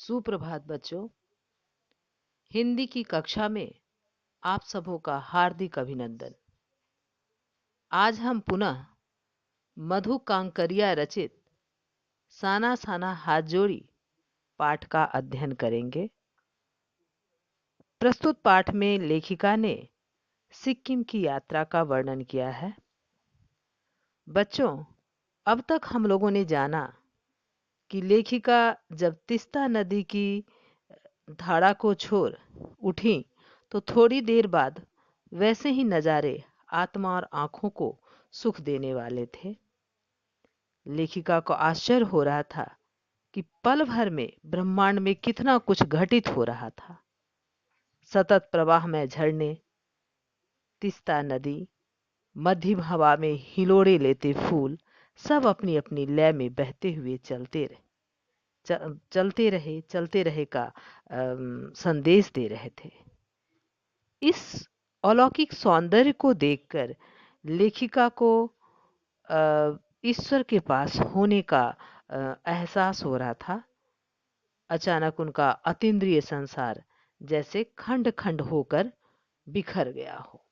सुप्रभात बच्चों। हिंदी की कक्षा में आप सबों का हार्दिक अभिनंदन। आज हम पुनः मधु कांकरिया रचित साना साना हाथ जोड़ी पाठ का अध्ययन करेंगे। प्रस्तुत पाठ में लेखिका ने सिक्किम की यात्रा का वर्णन किया है। बच्चों, अब तक हम लोगों ने जाना कि लेखिका जब तीस्ता नदी की धारा को छोड़ उठी तो थोड़ी देर बाद वैसे ही नज़ारे आत्मा और आंखों को सुख देने वाले थे। लेखिका को आश्चर्य हो रहा था कि पल भर में ब्रह्मांड में कितना कुछ घटित हो रहा था। सतत प्रवाह में झरने, तीस्ता नदी, मध्यम हवा में हिलोड़े लेते फूल सब अपनी अपनी लय में बहते हुए चलते रहे का संदेश दे रहे थे। इस अलौकिक सौंदर्य को देखकर लेखिका को ईश्वर के पास होने का एहसास हो रहा था। अचानक उनका अतीन्द्रिय संसार जैसे खंड खंड होकर बिखर गया हो।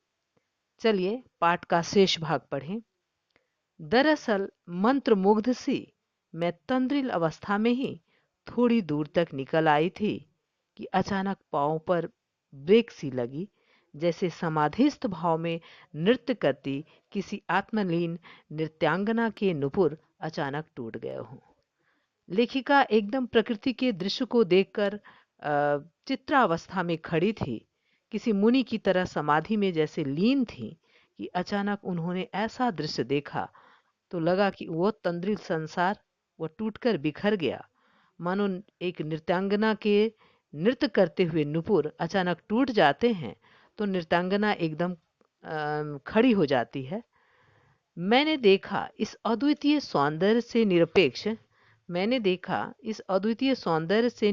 चलिए पाठ का शेष भाग पढ़ें। दरअसल मंत्रमुग्ध सी मैं तंद्रिल अवस्था में ही थोड़ी दूर तक निकल आई थी कि अचानक पांव पर ब्रेक सी लगी, जैसे समाधिस्थ भाव में नृत्य करती किसी आत्मलीन नृत्यांगना के नुपुर अचानक टूट गए हों। लेखिका एकदम प्रकृति के दृश्य को देखकर चित्रावस्था में खड़ी थी, किसी मुनि की तरह समाधि में जैसे लीन थी कि अचानक उन्होंने ऐसा दृश्य देखा तो लगा कि वो तंद्रिल संसार वो टूटकर बिखर गया। मानो एक नृत्यांगना के नृत्य करते हुए नुपुर अचानक टूट जाते हैं तो नृत्यांगना एकदम खड़ी हो जाती है। मैंने देखा इस अद्वितीय सौंदर्य से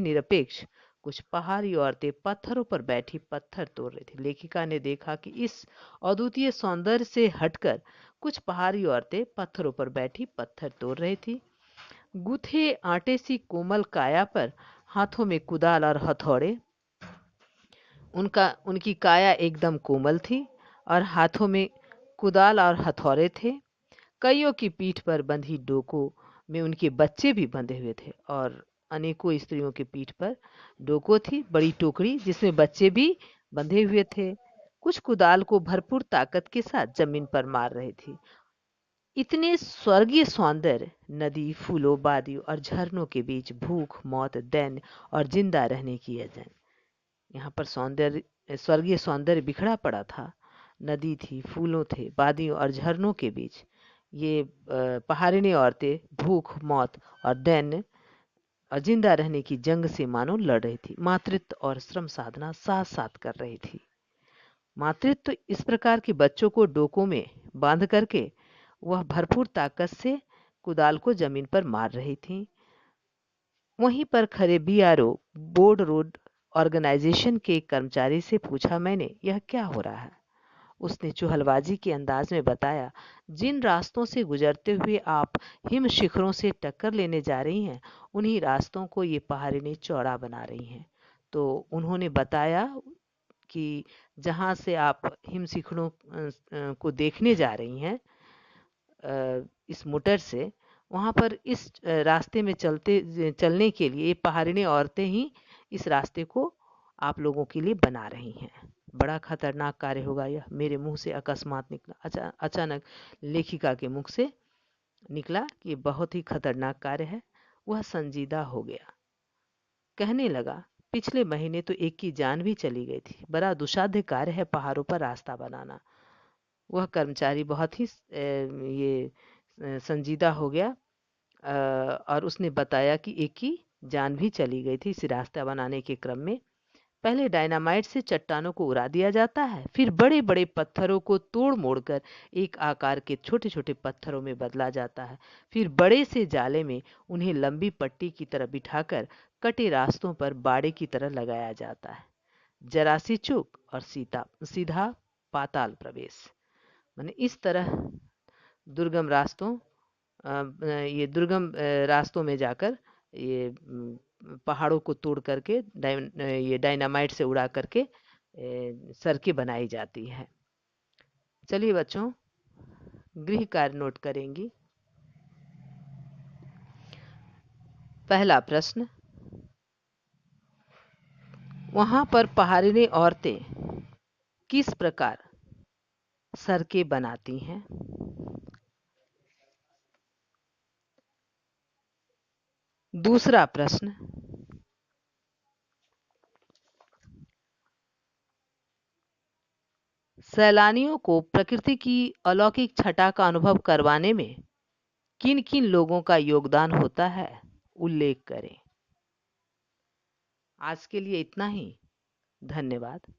निरपेक्ष कुछ पहाड़ी औरतें पत्थरों पर बैठी पत्थर तोड़ रही थी। लेखिका ने देखा कि इस अद्वितीय सौंदर्य से हटकर कुछ पहाड़ी औरतें पत्थरों पर बैठी पत्थर तोड़ रही थी। गूथे आटे सी कोमल काया पर हाथों में कुदाल और हथौड़े। उनकी काया एकदम कोमल थी और हाथों में कुदाल और हथौड़े थे। कईयों की पीठ पर बंधी डोकों में उनके बच्चे भी बंधे हुए थे और अनेकों स्त्रियों के पीठ पर डोको थी, बड़ी टोकरी जिसमें बच्चे भी बंधे हुए थे। कुछ कुदाल को भरपूर ताकत के साथ जमीन पर मार रही थी। इतने स्वर्गीय सौंदर्य नदी, फूलों, वादियों और झरनों के बीच भूख, मौत, दैन्य और जिंदा रहने की अजन। यहाँ पर स्वर्गीय सौंदर्य बिखरा पड़ा था। नदी थी, फूलों थे, वादियों और झरनों के बीच ये पहाड़िनी औरतें भूख, मौत और दैन्य और जिंदा रहने की जंग से मानो लड़ रही थी। मातृत्व और श्रम साधना साथ साथ कर रही थी। मातृत्व इस प्रकार के बच्चों को डोकों में बांध करके वह भरपूर ताकत से कुदाल को जमीन पर मार रही थी। वहीं पर खड़े बीआरओ बोर्ड रोड ऑर्गेनाइजेशन के कर्मचारी से पूछा मैंने, यह क्या हो रहा है? उसने चुहलबाजी के अंदाज में बताया, जिन रास्तों से गुजरते हुए आप हिम शिखरों से टक्कर लेने जा रही हैं, उन्हीं रास्तों को ये पहाड़िनी चौड़ा बना रही हैं। तो उन्होंने बताया कि जहाँ से आप हिम शिखरों को देखने जा रही हैं इस मोटर से, वहाँ पर इस रास्ते में चलने के लिए पहाड़िनी औरतें ही इस रास्ते को आप लोगों के लिए बना रही हैं। बड़ा खतरनाक कार्य होगा यह, मेरे मुंह से अकस्मात निकला। अचानक लेखिका के मुख से निकला कि ये बहुत ही खतरनाक कार्य है। वह संजीदा हो गया, कहने लगा, पिछले महीने तो एक की जान भी चली गई थी। बड़ा दुस्साध्य कार्य है पहाड़ों पर रास्ता बनाना। वह कर्मचारी बहुत ही संजीदा हो गया और उसने बताया कि एक की जान भी चली गई थी इस रास्ता बनाने के क्रम में। पहले डायनामाइट से चट्टानों को उड़ा दिया जाता है, फिर बड़े बड़े पत्थरों को तोड़ मोड़कर एक आकार के छोटे छोटे पत्थरों में बदला जाता है। फिर बड़े से जाले में उन्हें लंबी पट्टी की तरह बिठाकर कटे रास्तों पर बाड़े की तरह लगाया जाता है। जरा सी चूक और सीधा पाताल प्रवेश। माने इस तरह दुर्गम रास्तों में जाकर ये पहाड़ों को तोड़ करके ये डायनामाइट से उड़ा करके सड़कें बनाई जाती हैं। चलिए बच्चों, गृह कार्य नोट करेंगी। पहला प्रश्न, वहां पर पहाड़िनी औरतें किस प्रकार सड़कें बनाती हैं? दूसरा प्रश्न, सैलानियों को प्रकृति की अलौकिक छटा का अनुभव करवाने में किन किन लोगों का योगदान होता है, उल्लेख करें। आज के लिए इतना ही। धन्यवाद।